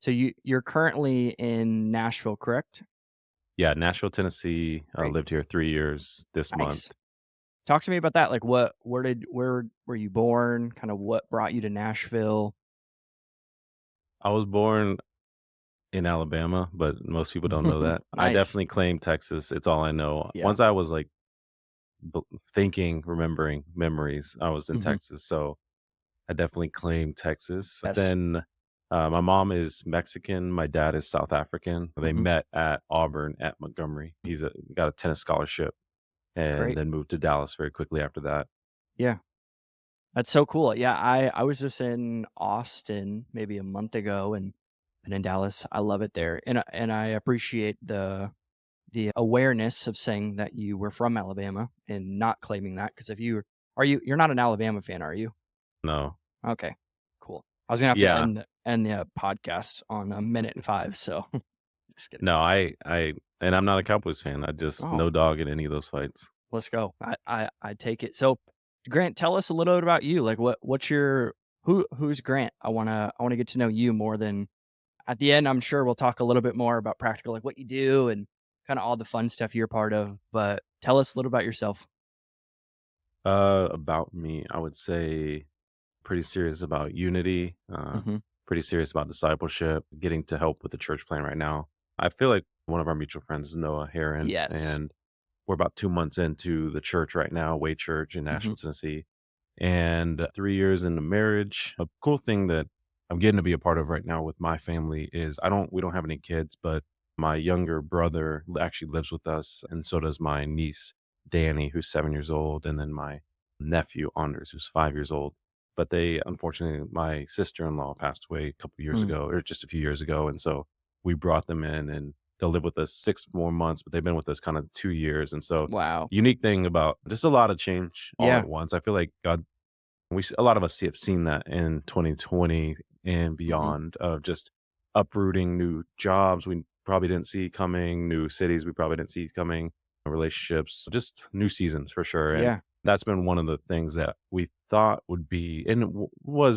So you're currently in Nashville, correct? Yeah, Nashville, Tennessee. Great. Lived here 3 years this month. Nice. Talk to me about that. Like where were you born? Kind of what brought you to Nashville? I was born in Alabama, but most people don't know that. I Nice. definitely claim Texas. It's all I know. Yeah. Once I was like thinking, remembering memories, I was in Hmm. Texas. So I definitely claim Texas. Yes. Then my mom is Mexican. My dad is South African. They Hmm. met at Auburn at Montgomery. Got a tennis scholarship and Great. then moved to Dallas very quickly after that. Yeah. That's so cool. Yeah, I was just in Austin maybe a month ago and in Dallas. I love it there. And I appreciate the awareness of saying that you were from Alabama and not claiming that because if you are you're not an Alabama fan, are you? No. Okay. Cool. I was gonna have to Yeah. end the podcast on a minute and five, so just kidding. No, and I'm not a Cowboys fan. I just Oh, no dog in any of those fights. let's go. I take it. So Grant, tell us a little bit about you. Like what's your who's Grant? I wanna get to know you more than at the end. I'm sure we'll talk a little bit more about practical, like what you do and kind of all the fun stuff you're part of. But tell us a little about yourself. About me, I would say pretty serious about unity, Hmm. pretty serious about discipleship, getting to help with the church plan right now. I feel like one of our mutual friends is Noah Heron, Yes. and we're about 2 months into the church right now, Way Church in Hmm. Nashville, Tennessee, and 3 years into marriage. A cool thing that I'm getting to be a part of right now with my family is we don't have any kids, but my younger brother actually lives with us, and so does my niece Danny, who's 7 years old, and then my nephew Anders, who's 5 years old. But unfortunately, my sister-in-law passed away a couple years Mm. ago, or just a few years ago, and so we brought them in, and they'll live with us 6 more months, but they've been with us kind of 2 years, and so Wow. unique thing about just a lot of change all Yeah. at once. I feel like God a lot of us have seen that in 2020 and Hmm. beyond of just uprooting new jobs we probably didn't see coming, new cities we probably didn't see coming, relationships, just new seasons for sure. And Yeah. that's been one of the things that we thought would be, and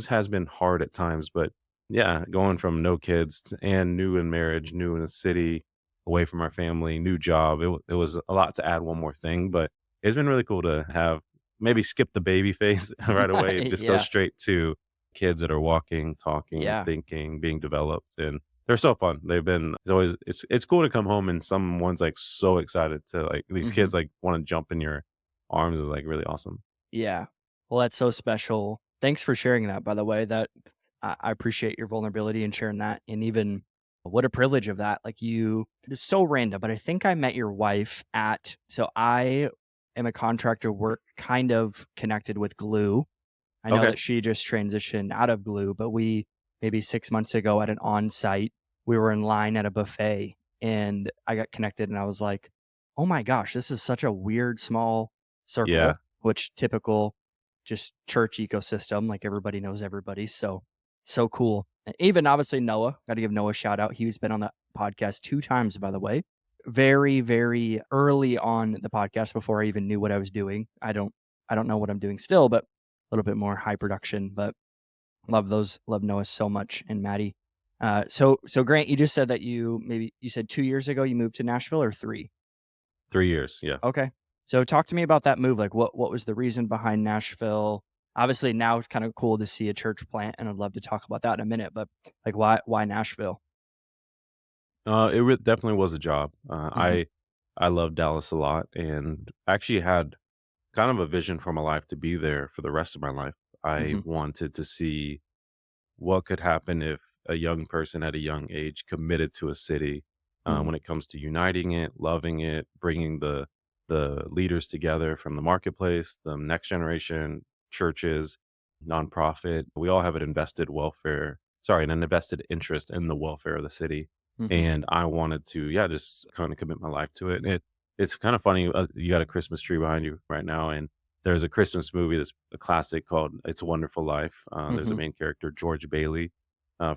has been hard at times. But yeah, going from no kids and new in marriage, new in a city, away from our family, new job, it was a lot to add one more thing. But it's been really cool to have maybe skip the baby phase right away and just go Yeah. straight to kids that are walking, talking, Yeah. thinking, being developed, and they're so fun. It's cool to come home and someone's, like, so excited to, like these Hmm. kids, like, wanna jump in your arms is, like, really awesome. Yeah. Well, that's so special. Thanks for sharing that, by the way. That I appreciate your vulnerability and sharing that. And even what a privilege of that. Like it's so random, but I think I met your wife so I am a contractor, work kind of connected with glue. I know Okay. that she just transitioned out of glue, but we maybe 6 months ago at an on-site, we were in line at a buffet and I got connected and I was like, oh my gosh, this is such a weird small Yeah. circle, which typical just church ecosystem, like everybody knows everybody. So so cool. And even obviously Noah, got to give Noah a shout out. He's been on the podcast 2 times, by the way. Very, very early on the podcast before I even knew what I was doing. I don't know what I'm doing still, but a little bit more high production, but love Noah so much and Maddie. So Grant, you just said that you said 2 years ago you moved to Nashville or three? 3 years, yeah. Okay. So talk to me about that move. Like what was the reason behind Nashville? Obviously now it's kind of cool to see a church plant and I'd love to talk about that in a minute, but like why Nashville? Definitely was a job. Hmm. I love Dallas a lot and actually had kind of a vision for my life to be there for the rest of my life. I Hmm. wanted to see what could happen if a young person at a young age committed to a city, Hmm. when it comes to uniting it, loving it, bringing the leaders together from the marketplace, the next generation, churches, nonprofit. We all have an invested interest in the welfare of the city. Hmm. And I wanted to, yeah, just kind of commit my life to it. It's kind of funny. You got a Christmas tree behind you right now, and there's a Christmas movie that's a classic called It's a Wonderful Life. There's a Hmm. main character, George Bailey.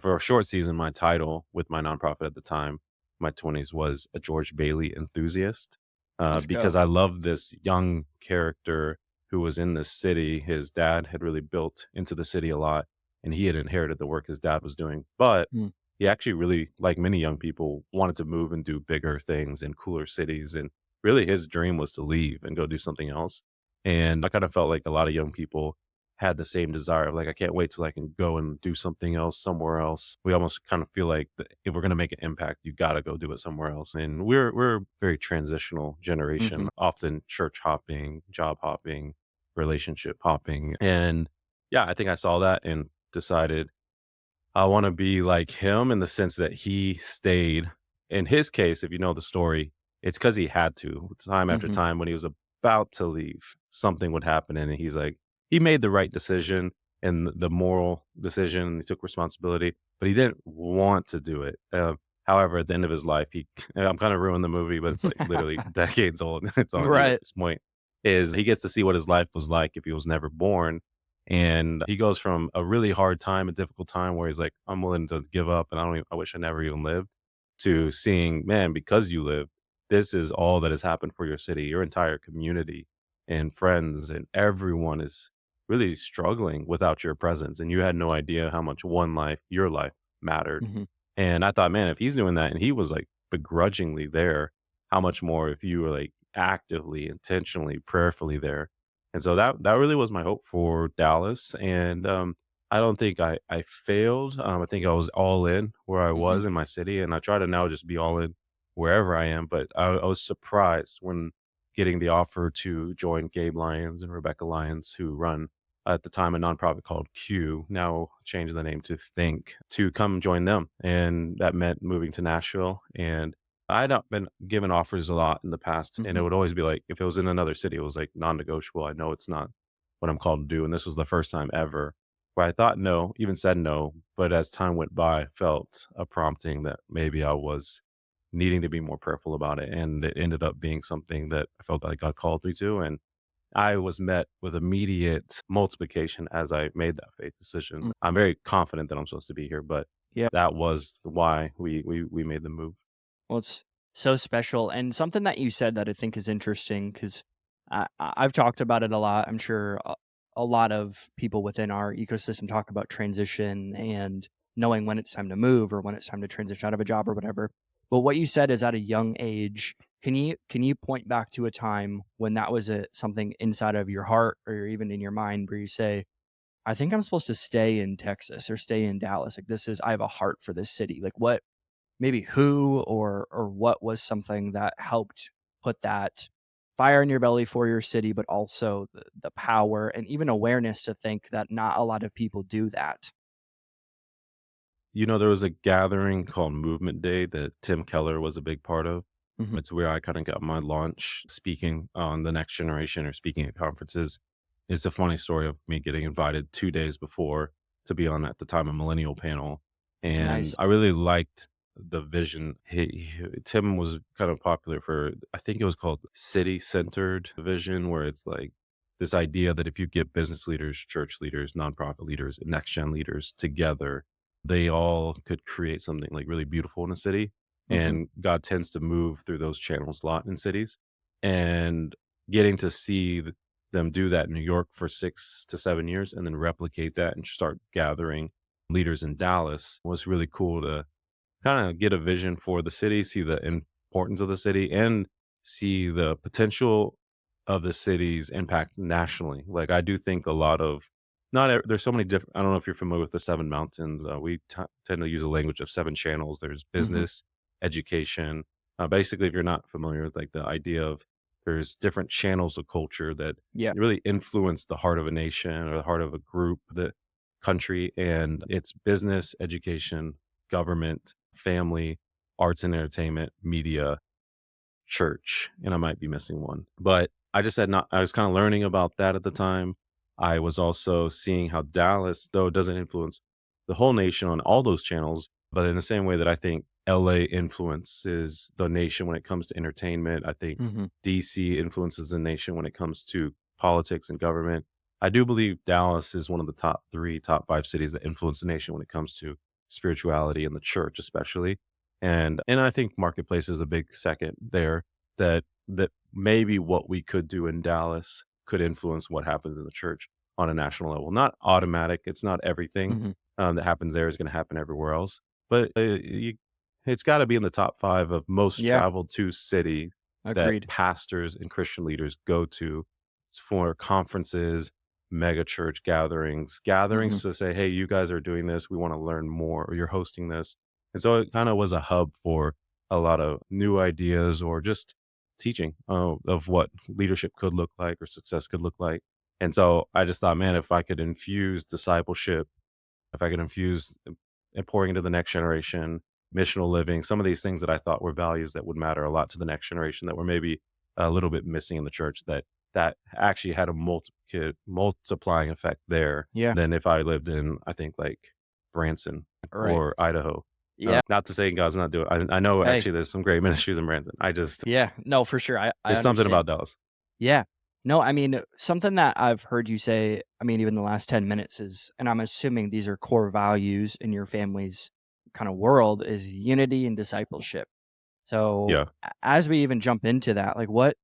For a short season, my title with my nonprofit at the time, my 20s, was a George Bailey enthusiast, Let's because go. I love this young character who was in this city. His dad had really built into the city a lot, and he had inherited the work his dad was doing. But Mm. he actually really, like many young people, wanted to move and do bigger things in cooler cities. And really his dream was to leave and go do something else. And I kind of felt like a lot of young people had the same desire of like, I can't wait till I can go and do something else somewhere else. We almost kind of feel like that if we're going to make an impact, you got to go do it somewhere else. And we're a very transitional Mhm. generation, often church hopping, job hopping, relationship hopping. And yeah, I think I saw that and decided I wanna be like him in the sense that he stayed. In his case, if you know the story, it's because he had to. Time after Mhm. time when he was about to leave, something would happen, and he's like he made the right decision and the moral decision, and he took responsibility, but he didn't want to do it. However, at the end of his life, he and I'm kinda ruining the movie, but it's, like, literally decades old. It's on you at Right. this point, is he gets to see what his life was like if he was never born, and he goes from a really hard time, a difficult time where he's like, I'm willing to give up and I wish I never even lived, to seeing, man, because you live, this is all that has happened for your city, your entire community and friends, and everyone is really struggling without your presence. And you had no idea how much one life, your life, mattered. Mhm. And I thought, man, if he's doing that and he was like begrudgingly there, how much more if you were like actively, intentionally, prayerfully there. And so that really was my hope for Dallas. And I don't think I failed. I think I was all in where I Mhm. was in my city, and I try to now just be all in wherever I am. But I was surprised when getting the offer to join Gabe Lyons and Rebekah Lyons, who run at the time a nonprofit called Q, now changed the name to THINQ, to come join them. And that meant moving to Nashville. And I'd not been given offers a lot in the past, and it Mhm. would always be like, if it was in another city, it was like non-negotiable. I know it's not what I'm called to do. And this was the first time ever where I thought no, even said no. But as time went by, felt a prompting that maybe I was needing to be more prayerful about it. And it ended up being something that I felt like God called me to. And I was met with immediate multiplication as I made that faith decision. Mm. I'm very confident that I'm supposed to be here, but Yeah. that was why we made the move. Well, it's so special, and something that you said that I think is interesting because I've talked about it a lot. I'm sure a lot of people within our ecosystem talk about transition and knowing when it's time to move or when it's time to transition out of a job or whatever. But what you said is at a young age. Can you point back to a time when that was something inside of your heart or even in your mind where you say, I think I'm supposed to stay in Texas or stay in Dallas. Like this is I have a heart for this city. Like what maybe who or what was something that helped put that fire in your belly for your city, but also the power and even awareness to think that not a lot of people do that. You know, there was a gathering called Movement Day that Tim Keller was a big part of. Mhm. It's where I kind of got my launch speaking on the next generation or speaking at conferences. It's a funny story of me getting invited 2 days before to be on at the time a millennial panel. And Nice. I really liked the vision. Tim was kind of popular for, I think it was called city centered vision, where it's like this idea that if you get business leaders, church leaders, nonprofit leaders, and next gen leaders together, they all could create something like really beautiful in a city. Mhm. And God tends to move through those channels a lot in cities. And getting to see them do that in New York for 6 to 7 years and then replicate that and start gathering leaders in Dallas was really cool to kind of get a vision for the city, see the importance of the city, and see the potential of the city's impact nationally. Like I do think a lot of there's so many different. I don't know if you're familiar with the Seven Mountains. We tend to use a language of seven channels. There's Mhm. business, education. Basically, if you're not familiar with like the idea of there's different channels of culture that Yeah. really influence the heart of a nation or the heart of a group, the country, and it's business, education, government, family, arts and entertainment, media, church, and I might be missing one. But I just had not I was kind of learning about that at the time. I was also seeing how Dallas, though it doesn't influence the whole nation on all those channels, but in the same way that I think LA influences the nation when it comes to entertainment, I think Mhm. DC influences the nation when it comes to politics and government. I do believe Dallas is one of the top 3, top 5 cities that influence the nation when it comes to spirituality and the church especially. And I think marketplace is a big second there, that maybe what we could do in Dallas could influence what happens in the church on a national level. Not automatic. It's not everything Mhm. that happens there is going to happen everywhere else. but it's got to be in the top 5 of most Yeah, traveled to city that agreed. pastors and Christian leaders go to for conferences, mega church gatherings Mhm. to say, "Hey, you guys are doing this. We want to learn more," or "You're hosting this." And so it kind of was a hub for a lot of new ideas or just teaching of what leadership could look like or success could look like. And so I just thought, man, if I could infuse discipleship, if I could infuse pouring into the next generation, missional living, some of these things that I thought were values that would matter a lot to the next generation that were maybe a little bit missing in the church, that actually had a multiplying effect there Yeah, than if I lived in, I think, like Branson right. or Idaho. Yeah. Not to say God's not doing. I know Hey, actually there's some great ministries in Branson. I just yeah. No, for sure. I there's something understand. about Dallas. Yeah. No, I mean, something that I've heard you say, I mean, even the last 10 minutes is, and I'm assuming these are core values in your family's kind of world, is unity and discipleship. So Yeah. as we even jump into that, like what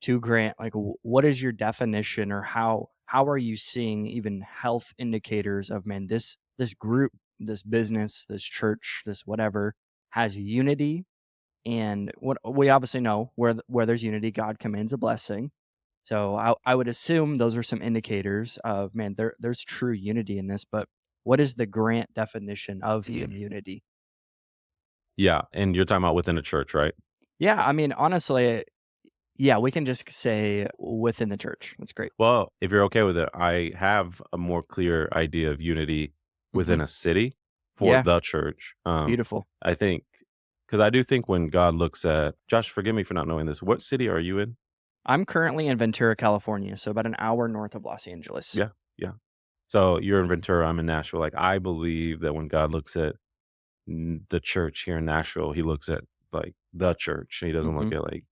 to Grant, like what is your definition or how are you seeing even health indicators of man, this group, this business, this church, this whatever has unity and what we obviously know where there's unity, God commands a blessing. So I would assume those are some indicators of man, there's true unity in this. But what is the Grant definition of unity? Yeah, and you're talking about within a church, right? Yeah, I mean, honestly, yeah, we can just say within the church. That's great. Well, if you're okay with it, I have a more clear idea of unity Hmm. within a city for Yeah, the church. beautiful. I think because I do think when God looks at Josh, forgive me for not knowing this. What city are you in? I'm currently in Ventura, California, so about an hour north of Los Angeles. Yeah, yeah. So you're in Ventura, I'm in Nashville. Like I believe that when God looks at the church here in Nashville, He looks at like the church. He doesn't Hmm. look at like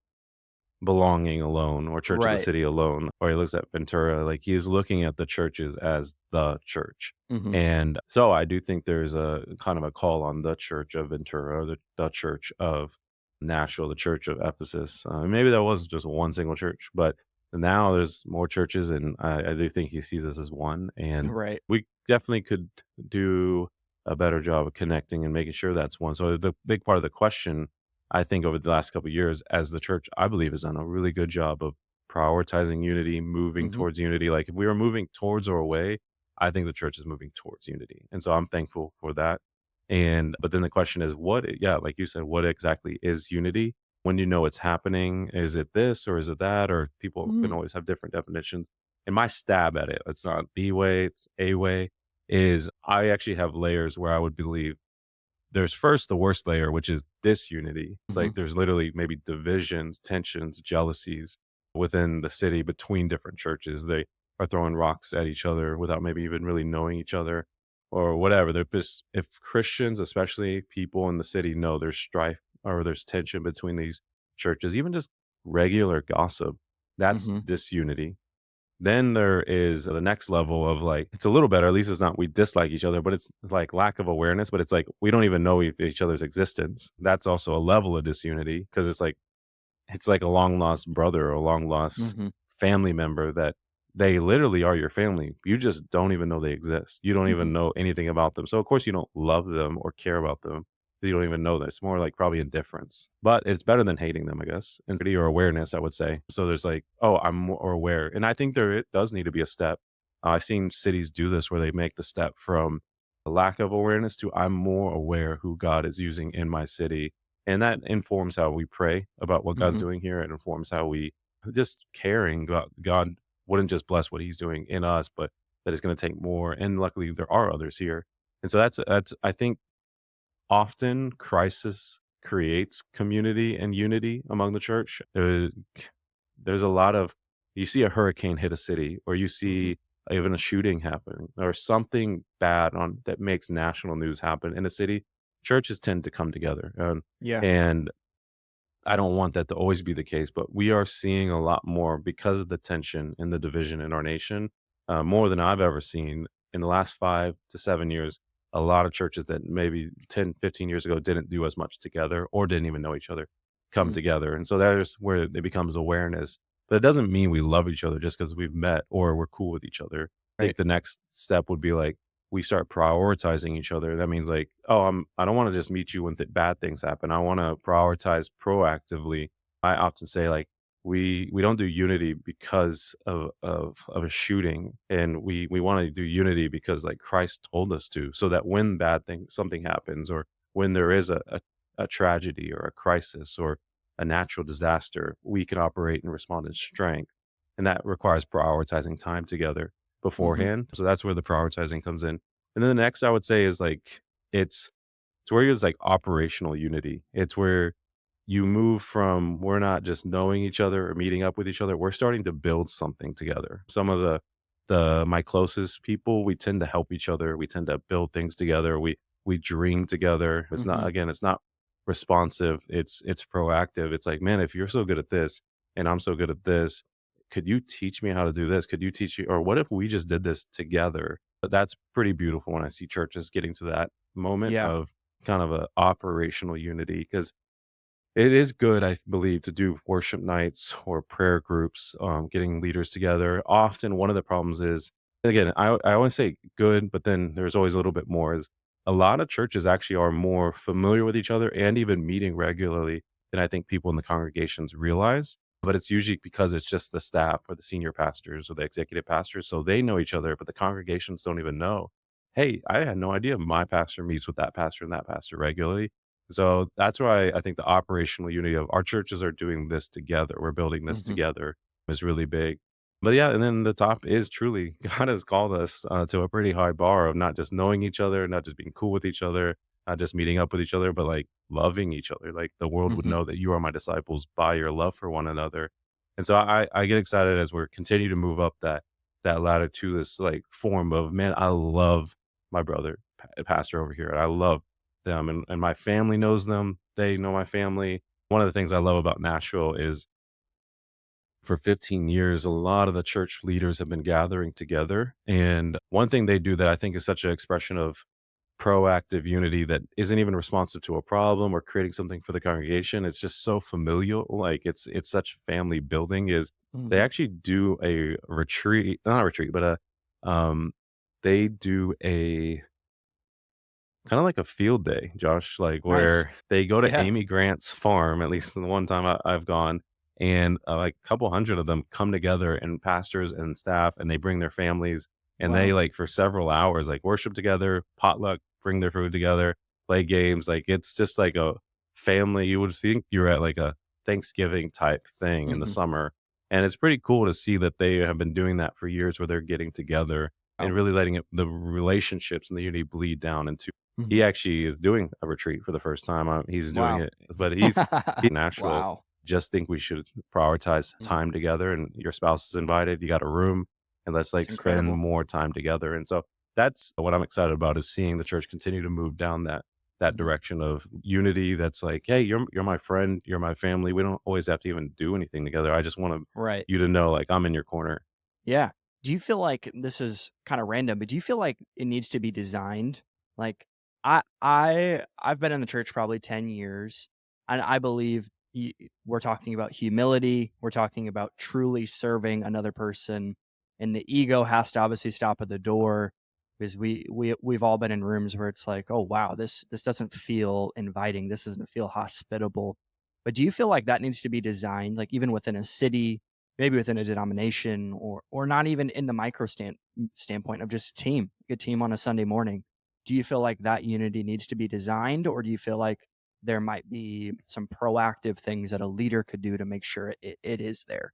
belonging alone or church of the Right. city alone, or he looks at Ventura, like he is looking at the churches as the church. Hmm. And so I do think there's a kind of a call on the church of Ventura, the church of Nashville, the church of Ephesus. Maybe that wasn't just one single church, but now there's more churches, and I do think he sees us as one. And Right. we definitely could do a better job of connecting and making sure that's one. So the big part of the question I think over the last couple of years as the church, I believe, has done a really good job of prioritizing unity, moving Hmm. towards unity. Like if we were moving towards or away, I think the church is moving towards unity. And so I'm thankful for that. And but then the question is yeah, like you said, what exactly is unity? When you know it's happening, is it this or is it that? Or people can Mm. always have different definitions. And my stab at it, it's not the way, it's a way, is I actually have layers where I would believe there's first the worst layer, which is disunity. It's Hmm. like there's literally maybe divisions, tensions, jealousies within the city between different churches. They are throwing rocks at each other without maybe even really knowing each other or whatever. They're just, if Christians, especially people in the city, know there's strife or there's tension between these churches, even just regular gossip, that's Hmm. disunity. Then there is the next level of like, it's a little better. At least it's not we dislike each other, but it's like lack of awareness. But it's like we don't even know each other's existence. That's also a level of disunity because it's like a long lost brother or a long lost Hmm. family member that they literally are your family. You just don't even know they exist. You don't Hmm. even know anything about them. So of course you don't love them or care about them because you don't even know that. It's more like probably indifference. But it's better than hating them, I guess. And or awareness, I would say. So there's like, oh, I'm more aware. And I think there it does need to be a step. I've seen cities do this where they make the step from a lack of awareness to I'm more aware who God is using in my city, and that informs how we pray about what God's Hmm. doing here. It informs how we just caring God wouldn't just bless what he's doing in us, but that it's going to take more. And luckily there are others here. And so that's, I think often crisis creates community and unity among the church. There's a lot of, you see a hurricane hit a city or you Hmm. see even a shooting happen or something bad on that makes national news happen in a city. Churches tend to come together. Yeah. And I don't want that to always be the case, but we are seeing a lot more because of the tension and the division in our nation, more than I've ever seen in the last 5 to 7 years. A lot of churches that maybe 10, 15 years ago didn't do as much together or didn't even know each other come Mm. together. And so there's where it becomes awareness. But it doesn't mean we love each other just because we've met or we're cool with each other. I Right. think the next step would be like, we start prioritizing each other. That means like, oh, I don't want to just meet you when bad things happen. I want to prioritize proactively. I often say like we don't do unity because of a shooting, and we want to do unity because like Christ told us to, so that when bad thing something happens, or when there is a tragedy or a crisis or a natural disaster, we can operate and respond in strength. And that requires prioritizing time together Mhm. beforehand. So that's where the prioritizing comes in. And then the next I would say is like it's where there's like operational unity. It's where you move from we're not just knowing each other or meeting up with each other. We're starting to build something together. Some of the my closest people, we tend to help each other. We tend to build things together. We dream together. It's not Mhm. again, it's not responsive. It's proactive. It's like, man, if you're so good at this and I'm so good at this, could you teach me how to do this? Could you teach me, or what if we just did this together? But that's pretty beautiful when I see churches getting to that moment Yeah. of kind of a operational unity, because it is good, I believe, to do worship nights or prayer groups, getting leaders together. Often, one of the problems is, again, I always say good, but then there's always a little bit more. Is a lot of churches actually are more familiar with each other and even meeting regularly than I think people in the congregations realize. But it's usually because it's just the staff or the senior pastors or the executive pastors, so they know each other, but the congregations don't even know. Hey, I had no idea my pastor meets with that pastor and that pastor regularly, so that's why I think the operational unity of our churches are doing this together. We're building this Mhm. together is really big. But yeah, and then the top is truly God has called us to a pretty high bar of not just knowing each other, not just being cool with each other, not just meeting up with each other, but like loving each other. Like the world would Mhm. know that you are my disciples by your love for one another. And so I get excited as we're continue to move up that ladder to this like form of, man, I love my brother pastor over here. I love them, and my family knows them. They know my family. One of the things I love about Nashville is for 15 years, a lot of the church leaders have been gathering together. And one thing they do that I think is such an expression of proactive unity that isn't even responsive to a problem or creating something for the congregation. It's just so familial. Like it's such family building is they Mhm. actually do a retreat, not a retreat, but they do a kinda like a field day, Josh, like, Nice. where they go to Yeah. Amy Grant's farm, at least the one time I've gone, and, like, a couple hundred of them come together, and pastors and staff, and they bring their families, and they, Wow. like, for several hours, like, worship together, potluck, bring their food together, play games, like, it's just like a family. You would think you're at, like, a Thanksgiving type thing in the Mhm. summer, and it's pretty cool to see that they have been doing that for years where they're getting together Wow. and really letting it the relationships and the unity bleed down into he Mhm. actually is doing a retreat for the first time, he's doing Wow. it, but he's in Nashville. Wow. Just think we should prioritize Mhm. time together, and your spouse is invited, you got a room, and let's, That's like, spend incredible. more time together, and so that's what I'm excited about is seeing the church continue to move down that Mhm. direction of unity that's like, "Hey, you're my friend, you're my family, we don't always have to even do anything together, I just want Right. you to know, like, I'm in your corner." Yeah. Do you feel like this is kinda random, but do you feel like it needs to be designed? Like, I've been in the church probably 10 years, and I believe we're talking about humility, we're talking about truly serving another person, and the ego has to obviously stop at the door because we've all been in rooms where it's like, "Oh, wow, this doesn't feel inviting, this doesn't feel hospitable." But do you feel like that needs to be designed, like, even within a city, maybe within a denomination, or not even in the standpoint of just a team on a Sunday morning. Do you feel like that unity needs to be designed, or do you feel like there might be some proactive things that a leader could do to make sure it is there?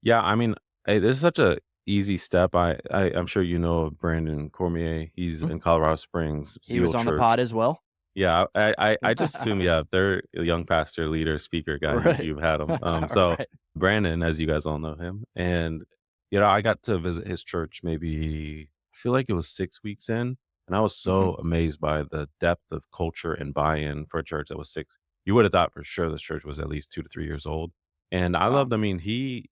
Yeah, I mean, this is such a easy step. I'm sure you know of Brandon Cormier. He's Mhm. in Colorado Springs, He Seal was on the pod Church. as well? Yeah, I just assume, yeah, they're a young pastor, leader, speaker guy, Right. you've had him. So Right. Brandon, as you guys all know him, and, I got to visit his church maybe I feel like it was 6 weeks in, and I was Mhm. so amazed by the depth of culture and buy-in for a church that was 6. You would have thought for sure this church was at least 2 to 3 years old, and I Wow. loved, I mean, he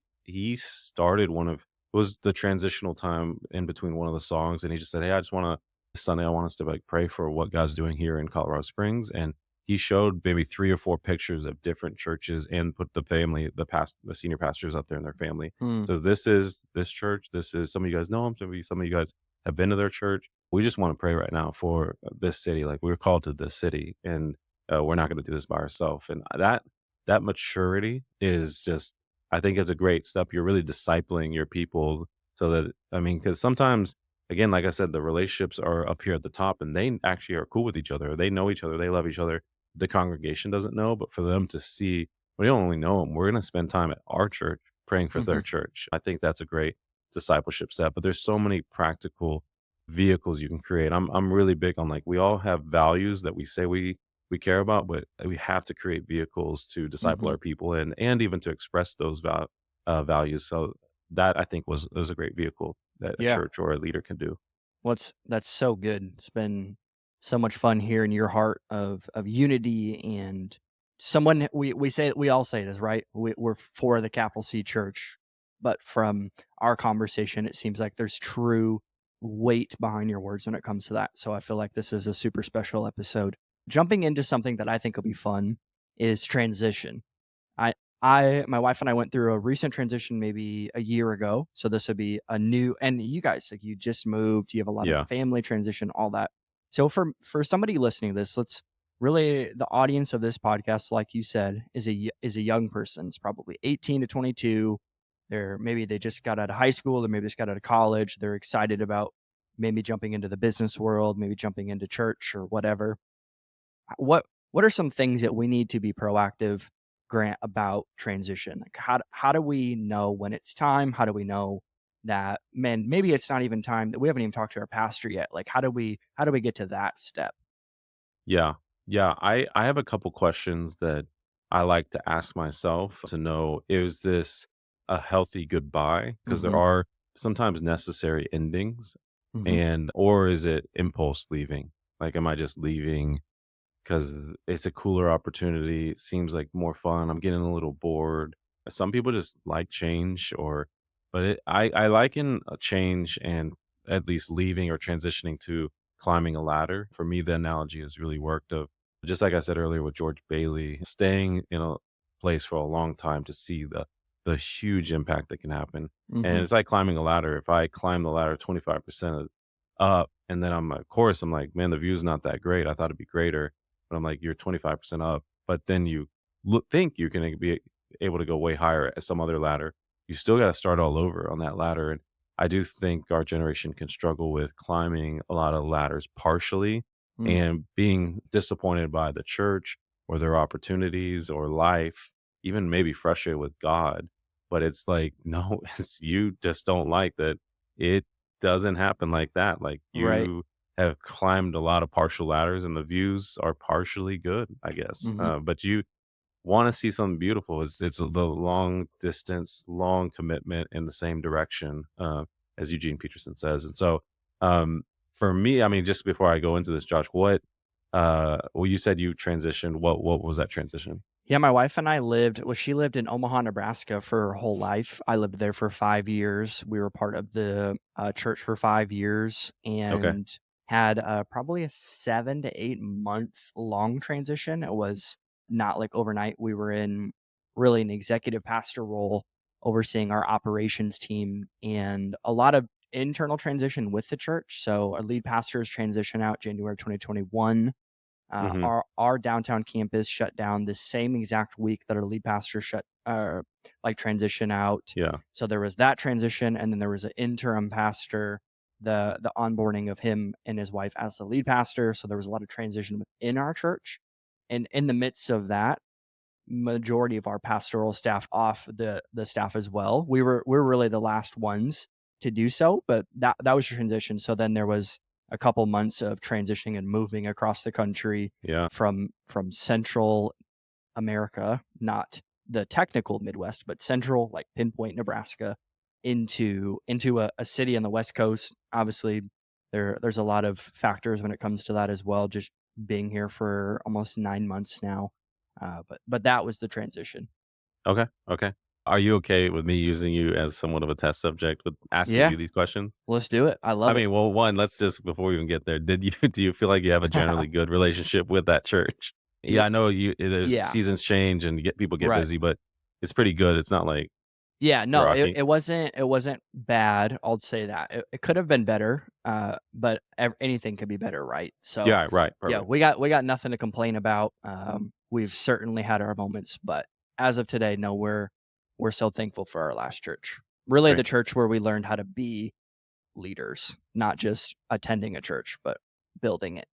started one of it was the transitional time in between one of the songs, and he just said, "Hey, I just wanna Sunday, I want us to like pray for what God's doing here in Colorado Springs." And he showed maybe 3 or 4 pictures of different churches and put the senior pastors up there and their family. Mm. So this is this church. This is some of you guys know him. Some of you guys have been to their church. We just want to pray right now for this city. Like we're called to this city, and we're not going to do this by ourselves. And that maturity is just, I think, it's a great step. You're really discipling your people, so that I mean, because sometimes, again, like I said, the relationships are up here at the top, and they actually are cool with each other. They know each other. They love each other. The congregation doesn't know, but for them to see, we don't only know them. We're going to spend time at our church praying for Hmm. their church. I think that's a great discipleship step. But there's so many practical vehicles you can create. I'm really big on, like, we all have values that we say we care about, but we have to create vehicles to disciple Hmm. our people and even to express those values. So that, I think, was a great vehicle that a Yeah. church or a leader can do. That's so good. It's been so much fun hearing your heart of unity and someone we all say this, right? We're for the capital C church, but from our conversation, it seems like there's true weight behind your words when it comes to that. So I feel like this is a super special episode. Jumping into something that I think will be fun is transition. I my wife and I went through a recent transition maybe a year ago. So this would be a new, and you guys, like, you just moved, you have a lot of Yeah. family transition, all that. So for somebody listening to this, let's really, the audience of this podcast, like you said, is a young person. It's probably 18 to 22. Maybe they just got out of high school, or maybe just got out of college. They're excited about maybe jumping into the business world, maybe jumping into church or whatever. What are some things that we need to be proactive, Grant, about transition? Like, how do we know when it's time? How do we know that, man, maybe it's not even time, that we haven't even talked to our pastor yet? Like, how do we get to that step? Yeah. Yeah. I have a couple questions that I like to ask myself to know, is this a healthy goodbye? Because there Mhm. are sometimes necessary endings, Mhm. and or is it impulse leaving? Like, am I just leaving because it's a cooler opportunity? It seems like more fun. I'm getting a little bored. Some people just like change, or but I liken a change and at least leaving or transitioning to climbing a ladder. For me, the analogy has really worked. Of just like I said earlier with George Bailey, staying in a place for a long time to see the huge impact that can happen. And Mhm. it's like climbing a ladder. If I climb the ladder 25% up, and then I'm, of course, I'm like, man, the view's not that great. I thought it'd be greater, but I'm like, you're 25% up. But then you think you can be able to go way higher at some other ladder. You still got to start all over on that ladder. And I do think our generation can struggle with climbing a lot of ladders partially Mm. and being disappointed by the church or their opportunities or life, even maybe frustrated with God. But it's like, no, it's, you just don't like that. It doesn't happen like that. Like, Right. you have climbed a lot of partial ladders and the views are partially good, I guess. Mhm. But you want to see something beautiful. It's the long distance, long commitment in the same direction, as Eugene Peterson says. And so, um, for me, I mean, just before I go into this, Josh, well, you said you transitioned. What was that transition? Yeah, my wife and I she lived in Omaha, Nebraska for her whole life. I lived there for 5 years. We were part of the, church for 5 years Okay. and had, probably a 7 to 8 month long transition. It was not like overnight. We were in really an executive pastor role overseeing our operations team and a lot of internal transition with the church. So our lead pastors transition out January 2021. Hmm. Our downtown campus shut down the same exact week that our lead pastor transition out. Yeah. So there was that transition, and then there was an interim pastor, the onboarding of him and his wife as the lead pastor. So there was a lot of transition within our church, and in the midst of that, majority of our pastoral staff off the staff as well. We were really the last ones to do so, but that was your transition. So then there was a couple months of transitioning and moving across the country Yeah. from Central America, not the technical Midwest, but central, like pinpoint Nebraska, into a city on the West Coast. Obviously, there's a lot of factors when it comes to that as well. Just being here for almost 9 months now, but that was the transition. Okay. Okay. Are you okay with me using you as somewhat of a test subject with asking Yeah, you these questions? let's do it. I I love it. mean, well, one, let's just, before we even get there, did you do you feel like you have a generally good relationship with that church? Yeah, Yeah, I know there's yeah, seasons change and people get right. busy, but it's pretty good. It's not like Yeah, no, it Rocky. it wasn't it wasn't bad, I'll say that. It could have been better, but anything could be better, right? So, Yeah, right, yeah, perfect. we got nothing to complain about. We've certainly had our moments, but as of today, no, we're so thankful for our last church. Really Great. the church where we learned how to be leaders, not just attending a church, but building it.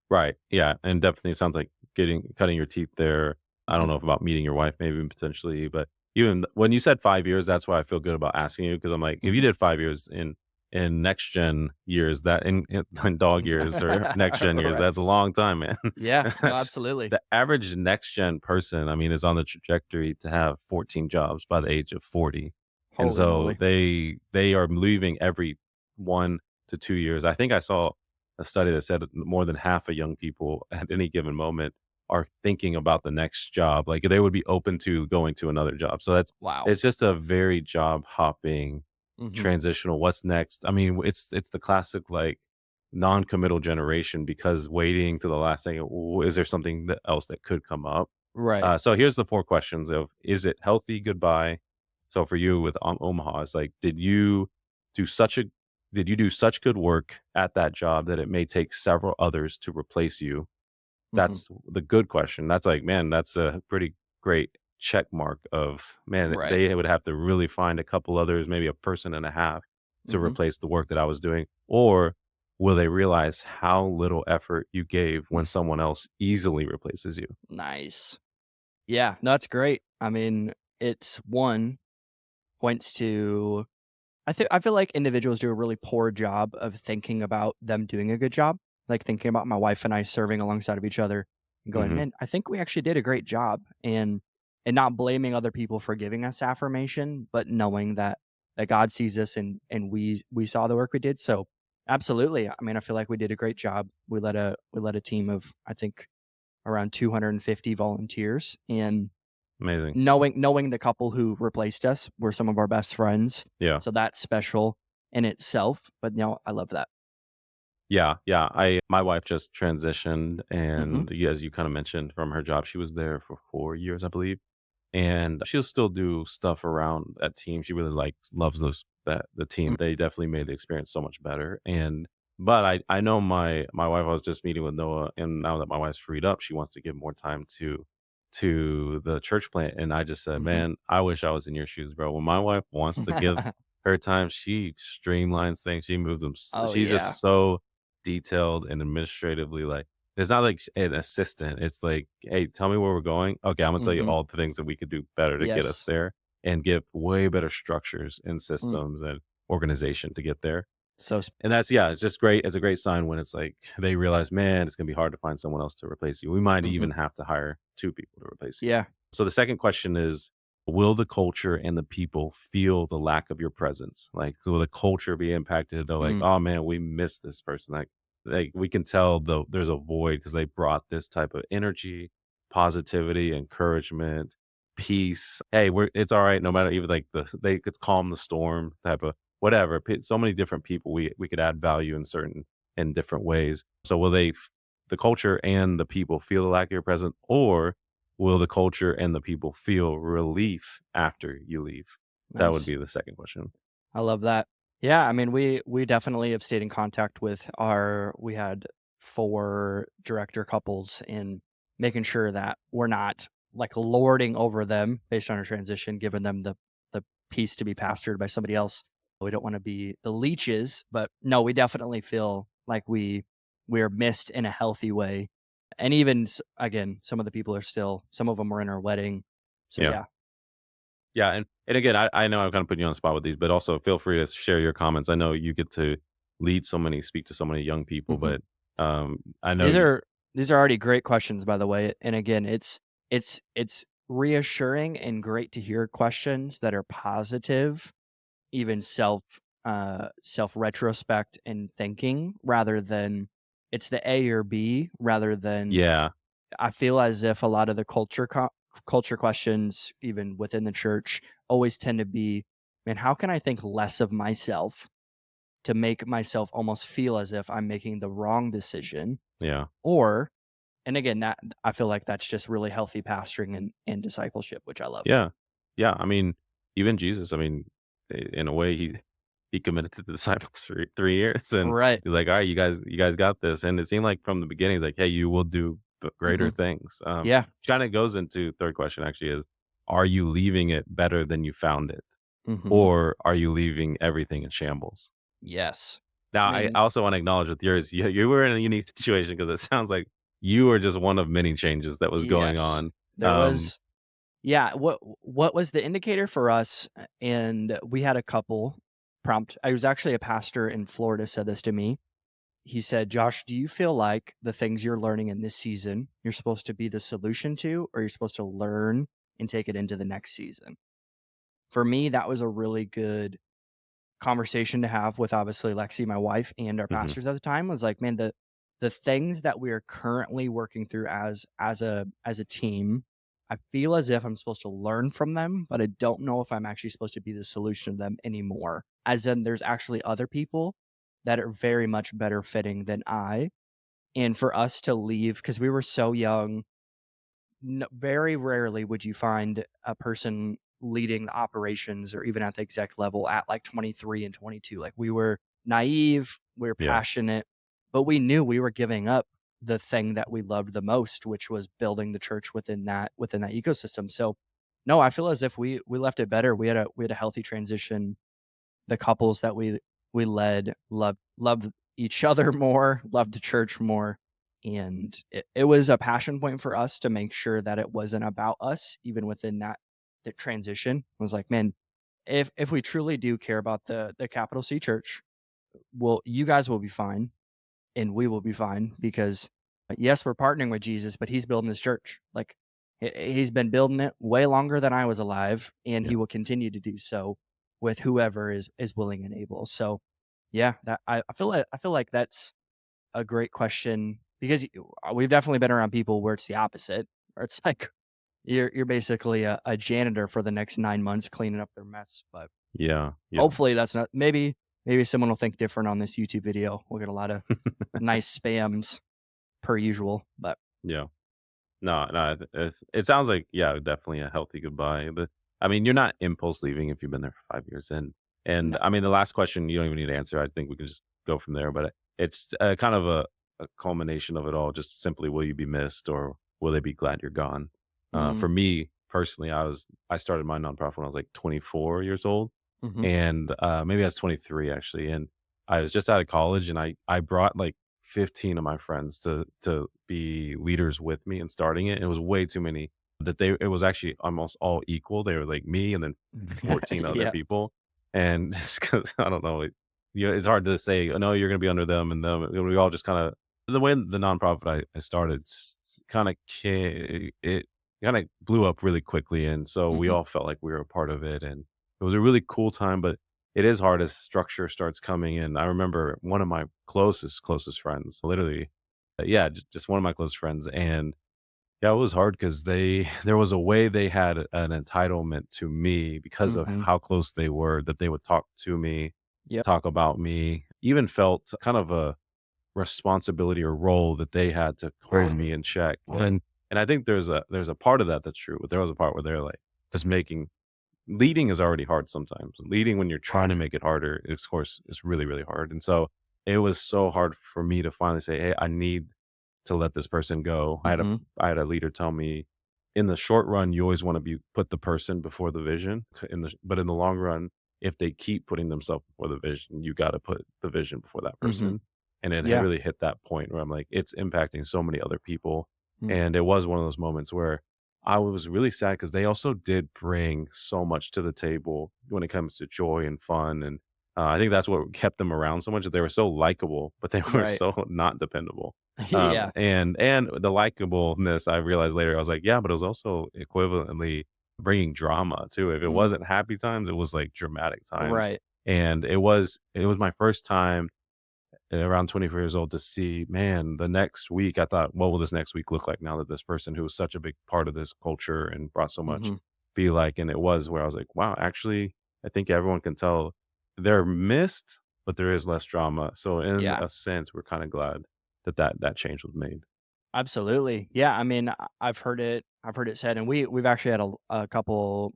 Right. Yeah, and definitely it sounds like cutting your teeth there. I don't Mhm. know if about meeting your wife maybe potentially, but even when you said 5 years, that's why I feel good about asking you because I'm like, if you Mhm. did 5 years in next gen years, that in dog years or next gen years, Right. that's a long time, man. Yeah, no, That's absolutely. the average next gen person, I mean, is on the trajectory to have 14 jobs by the age of 40. And Holy so moly. they are leaving every 1 to 2 years. I think I saw a study that said more than half of young people at any given moment are thinking about the next job. Like they would be open to going to another job. So Wow. it's just a very job hopping Mhm. transitional. What's next? I mean, it's the classic like non-committal generation because waiting to the last second, is there something else that could come up? Right. So here's the four questions of is it healthy goodbye? So for you with Omaha, it's like, do such a did you do such good work at that job that it may take several others to replace you? Mhm. That's the good question. That's like, man, that's a pretty great check mark of, man, Right. they would have to really find a couple others, maybe a person and a half to Mhm. replace the work that I was doing. Or will they realize how little effort you gave when someone else easily replaces you? Nice. Yeah, no, that's great. I mean, it's one points to I feel like individuals do a really poor job of thinking about them doing a good job. Like thinking about my wife and I serving alongside of each other and going, Hmm. "Man, I think we actually did a great job." And not blaming other people for giving us affirmation, but knowing that God sees us and we saw the work we did. So, absolutely. I mean, I feel like we did a great job. We led a team of I think around 250 volunteers, and Amazing. knowing the couple who replaced us were some of our best friends, Yeah. so that's special in itself, but, I love that. Yeah, yeah. My wife just transitioned, Mhm, and as you kind of mentioned, from her job, she was there for 4 years, I believe, and she'll still do stuff around that team. She really loves those that the team. mm. They definitely made the experience so much better. And but I know my wife. I was just meeting with Noah, and now that my wife's freed up, she wants to give more time to the church plant. And I just said, Mhm. man, I wish I was in your shoes, bro. When my wife wants to give her time, she streamlines things. She moves them. Oh, She's yeah. just so detailed and administratively like it's not like an assistant. It's like, hey, tell me where we're going. Okay, I'm gonna tell you Mhm. all the things that we could do better to get us Yes. there and give way better structures and Mm. systems and organization to get there. So s And that's yeah, it's just great. It's a great sign when it's like they realize, man, it's gonna be hard to find someone else to replace you. We might Mhm. even have to hire two people to replace you. Yeah. So the second question is, will the culture and the people feel the lack of your presence? Like, will the culture be impacted? They're like, Mm. oh man, we miss this person. Like we can tell though there's a void because they brought this type of energy, positivity, encouragement, peace. Hey, it's all right. No matter even like they could calm the storm type of whatever. So many different people we could add value in different ways. So will the culture and the people feel the lack of your presence, or will the culture and the people feel relief after you leave? That would Nice. be the second question. I love that. Yeah, I mean, we definitely have stayed in contact with we had 4 director couples and making sure that we're not, like, lording over them based on our transition, giving them the piece to be pastored by somebody else. We don't wanna be the leeches, but no, we definitely feel like we're missed in a healthy way. And even again, some of the people are still some of them were in our wedding. So, Yeah. yeah. Yeah, and again, I know I'm kind of putting you on the spot with these, but also feel free to share your comments. I know you get to speak to so many young people, Mhm. but I know These you. are these are already great questions, by the way. And again, it's reassuring and great to hear questions that are positive, even self retrospect and thinking, rather than it's the A or B, rather than Yeah, I feel as if a lot of the culture questions, even within the church, always tend to be, man, how can I think less of myself to make myself almost feel as if I'm making the wrong decision? yeah, Or and again, that I feel like that's just really healthy pastoring and discipleship, which I love. yeah, yeah. I mean, even Jesus, I mean, in a way, he committed to the disciples 3 years, and Right. he's like, "All right, you guys got this." And it seemed like from the beginning, he's like, "Hey, you will do greater Mhm. things." Yeah. Which kind of goes into third question actually is, are you leaving it better than you found it, Mhm. or are you leaving everything in shambles? Yes. Now, I I mean, also want to acknowledge with yours, you were in a unique situation because it sounds like you were just one of many changes that was going yes. on. There Um, was yeah, what was the indicator for us, and we had a couple prompt I was actually a pastor in Florida said this to me. He said, "Josh, do you feel like the things you're learning in this season, you're supposed to be the solution to, or you're supposed to learn and take it into the next season?" For me, that was a really good conversation to have with obviously Lexi, my wife, and our mhm, pastors at the time was like, man, the things that we are currently working through as a team, I feel as if I'm supposed to learn from them, but I don't know if I'm actually supposed to be the solution to them anymore. As in there's actually other people that are very much better fitting than I. And for us to leave, because we were so young, very rarely would you find a person leading the operations or even at the exec level at like 23 and 22. Like we were naive, we were yeah, passionate, but we knew we were giving up the thing that we loved the most, which was building the church within that ecosystem. So no, I feel as if we left it better. We had a healthy transition. The couples that we led loved each other more, loved the church more, and it was a passion point for us to make sure that it wasn't about us even within that the transition. I was like, "Man, if we truly do care about the capital C church, well, you guys will be fine and we will be fine because yes, we're partnering with Jesus, but he's building this church. Like he's been building it way longer than I was alive, and yeah, he will continue to do so with whoever is willing and able. So, yeah, that I feel like that's a great question because we've definitely been around people where it's the opposite, where it's like you're basically a janitor for the next 9 months cleaning up their mess. But yeah, yeah. hopefully that's not maybe someone will think different on this YouTube video. We'll get a lot of nice spams per usual, but Yeah. No, no, it sounds like, yeah, definitely a healthy goodbye. But I mean, you're not impulse leaving if you've been there for 5 years. And no. I mean, the last question you don't even need to answer. I think we can just go from there. But it's kind of a culmination of it all. Just simply, will you be missed, or will they be glad you're gone? Mm, For me personally, I started my nonprofit when I was like 24 years old, mhm. and maybe I was 23 actually, and I was just out of college, and I brought like 15 of my friends to be leaders with me in starting it. It was way too many that they it was actually almost all equal. They were like me and then 14 other Yeah. people. And just 'cause I don't know, it's hard to say, "Oh, no, you're gonna be under them," and them. We all just kinda the way the nonprofit I started kinda it kinda blew up really quickly, and so we Mhm. all felt like we were a part of it, and it was a really cool time, but it is hard as structure starts coming in. I remember one of my closest friends, literally, yeah, just one of my close friends, and yeah, it was hard because they there was a way they had an entitlement to me because of Mhm. how close they were, that they would talk to me, Yep. talk about me, even felt kind of a responsibility or role that they had to hold me in check. And I think there's a part of that that's true, but there was a part where they're like just making leading is already hard sometimes. Leading when you're trying to make it harder, of course, is really, really hard. And so it was so hard for me to finally say, "Hey, I need to let this person go." Mhm. I had a leader tell me, "In the short run, you always want to be put the person before the vision. But in the long run, if they keep putting themselves before the vision, you got to put the vision before that Mhm. person." And it had Yeah. really hit that point where I'm like, it's impacting so many other people. Mm. And it was one of those moments where I was really sad because they also did bring so much to the table when it comes to joy and fun, and I think that's what kept them around so much. Is they were so likable, but they were Right. so not dependable. Yeah. And the likableness, I realized later, I was like, yeah, but it was also equivalently bringing drama too. If it Mm. wasn't happy times, it was like dramatic times, Right. and it was my first time around 24 years old to see, man, the next week I thought, what will this next week look like now that this person who was such a big part of this culture and brought so much Mhm. be like? And it was where I was like, wow, actually, I think everyone can tell they're missed, but there is less drama. So in Yeah. a sense, we're kind of glad that change was made. Absolutely. Yeah, I mean, I've heard it said, and we've actually had a couple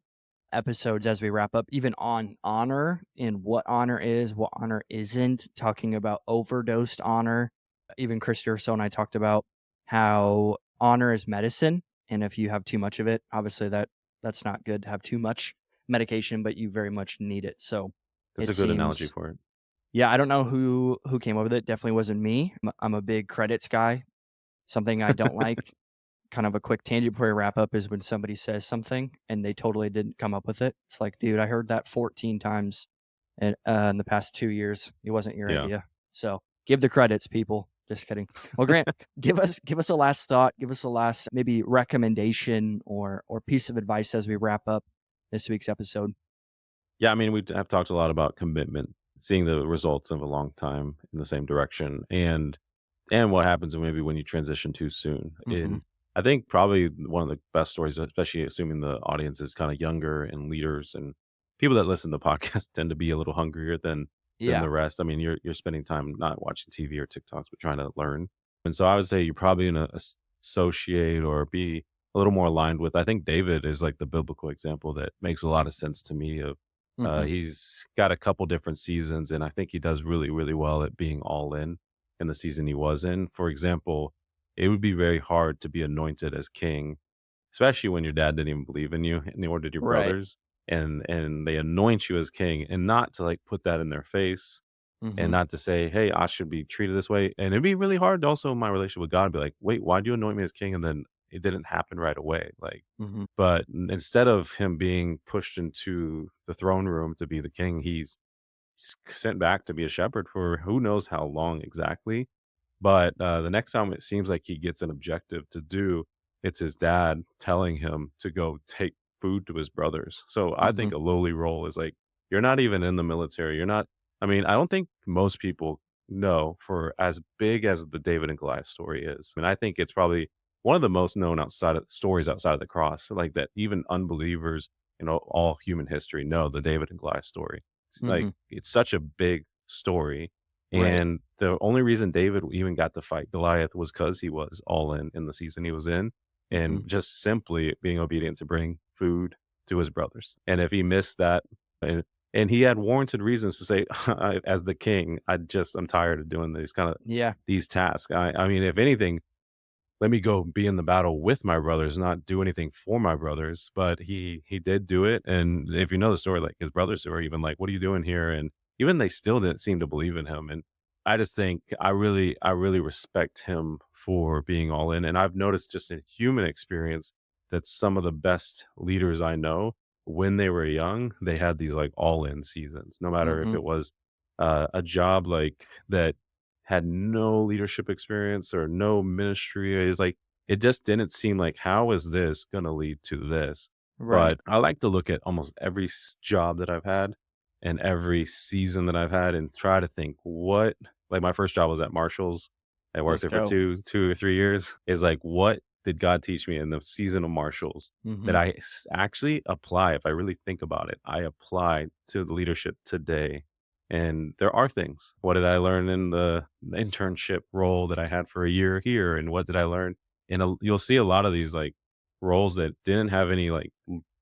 episodes as we wrap up, even on honor and what honor is, what honor isn't, talking about overdosed honor. Even Chris Durso and I talked about how honor is medicine. And if you have too much of it, obviously that's not good to have too much medication, but you very much need it. So That's it a good analogy seems, for it. yeah, I don't know who came up with it. Definitely wasn't me. I'm a big credits guy. Something I don't like, kind of a quick tangent before we wrap up, is when somebody says something and they totally didn't come up with it. It's like, dude, I heard that 14 times in the past 2 years. It wasn't your Yeah. idea. So give the credits, people. Just kidding. Well, Grant, give us a last thought. Give us a last maybe recommendation or piece of advice as we wrap up this week's episode. Yeah, I mean, we have talked a lot about commitment, seeing the results of a long time in the same direction, and what happens maybe when you transition too soon. Hmm. And I think probably one of the best stories, especially assuming the audience is kind of younger and leaders and people that listen to podcasts tend to be a little hungrier than Yeah. the rest. I mean, you're spending time not watching TV or TikToks, but trying to learn. And so I would say you're probably going to associate or be a little more aligned with. I think David is like the biblical example that makes a lot of sense to me. Of Hmm. he's got a couple different seasons, and I think he does really, really well at being all in the season he was in. For example, it would be very hard to be anointed as king, especially when your dad didn't even believe in you, and nor did your Right. brothers, and they anoint you as king, and not to like put that in their face, and Hmm. not to say, "Hey, I should be treated this way." And it'd be really hard also in my relationship with God, be like, "Wait, why do you anoint me as king?" And then it didn't happen right away. Like, Hmm. but instead of him being pushed into the throne room to be the king, he's sent back to be a shepherd for who knows how long exactly. But the next time it seems like he gets an objective to do, it's his dad telling him to go take food to his brothers. So I Hmm. think a lowly role is like, you're not even in the military. You're not, I mean, I don't think most people know for as big as the David and Goliath story is. I mean, I think it's probably one of the most known outside of stories outside of the cross, like that even unbelievers, all human history know the David and Goliath story. It's like, Hmm. it's such a big story, Right. and the only reason David even got to fight Goliath was because he was all in the season he was in, Hmm. and just simply being obedient to bring food to his brothers. And if he missed that, and and he had warranted reasons to say, as the king, I'm tired of doing these kind of Yeah. these tasks. I mean, if anything, let me go be in the battle with my brothers, not do anything for my brothers. But he did do it, and if you know the story, like his brothers were even like, "What are you doing here?" And even they still didn't seem to believe in him. And I just think I really respect him for being all in. And I've noticed just in human experience that some of the best leaders I know, when they were young, they had these like all in seasons. No matter if Hmm. it was a job like that had no leadership experience or no ministry. It's like it just didn't seem like how is this going to lead to this? Right. But I like to look at almost every job that I've had and every season that I've had and try to think what like my first job was at Marshall's. I worked Let's there for go. 2 or 3 years. Is like what did God teach me in the season of Marshalls that Hmm. actually apply if I really think about it. I apply to the leadership today, and there are things. What did I learn in the internship role that I had for a year here? And what did I learn? You'll see a lot of these like roles that didn't have any like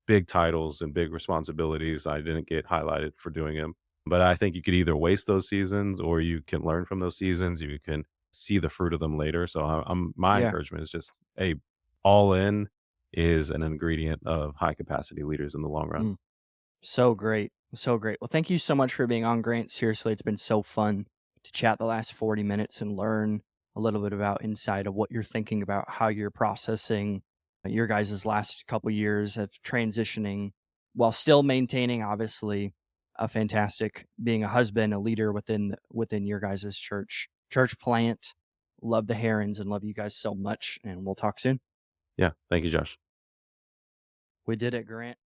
big titles and big responsibilities. I didn't get highlighted for doing them. But I think you could either waste those seasons or you can learn from those seasons. You can see the fruit of them later. So my Yeah. encouragement is just, hey, all in is an ingredient of high capacity leaders in the long run. Mm. So great. So great. Well, thank you so much for being on, Grant. Seriously, it's been so fun to chat the last 40 minutes and learn a little bit about inside of what you're thinking about, how you're processing your guys' last couple years of transitioning while still maintaining, obviously, a fantastic being a husband, a leader within your guys' church plant. Love the Herons and love you guys so much. And we'll talk soon. Yeah. Thank you, Josh. We did it, Grant.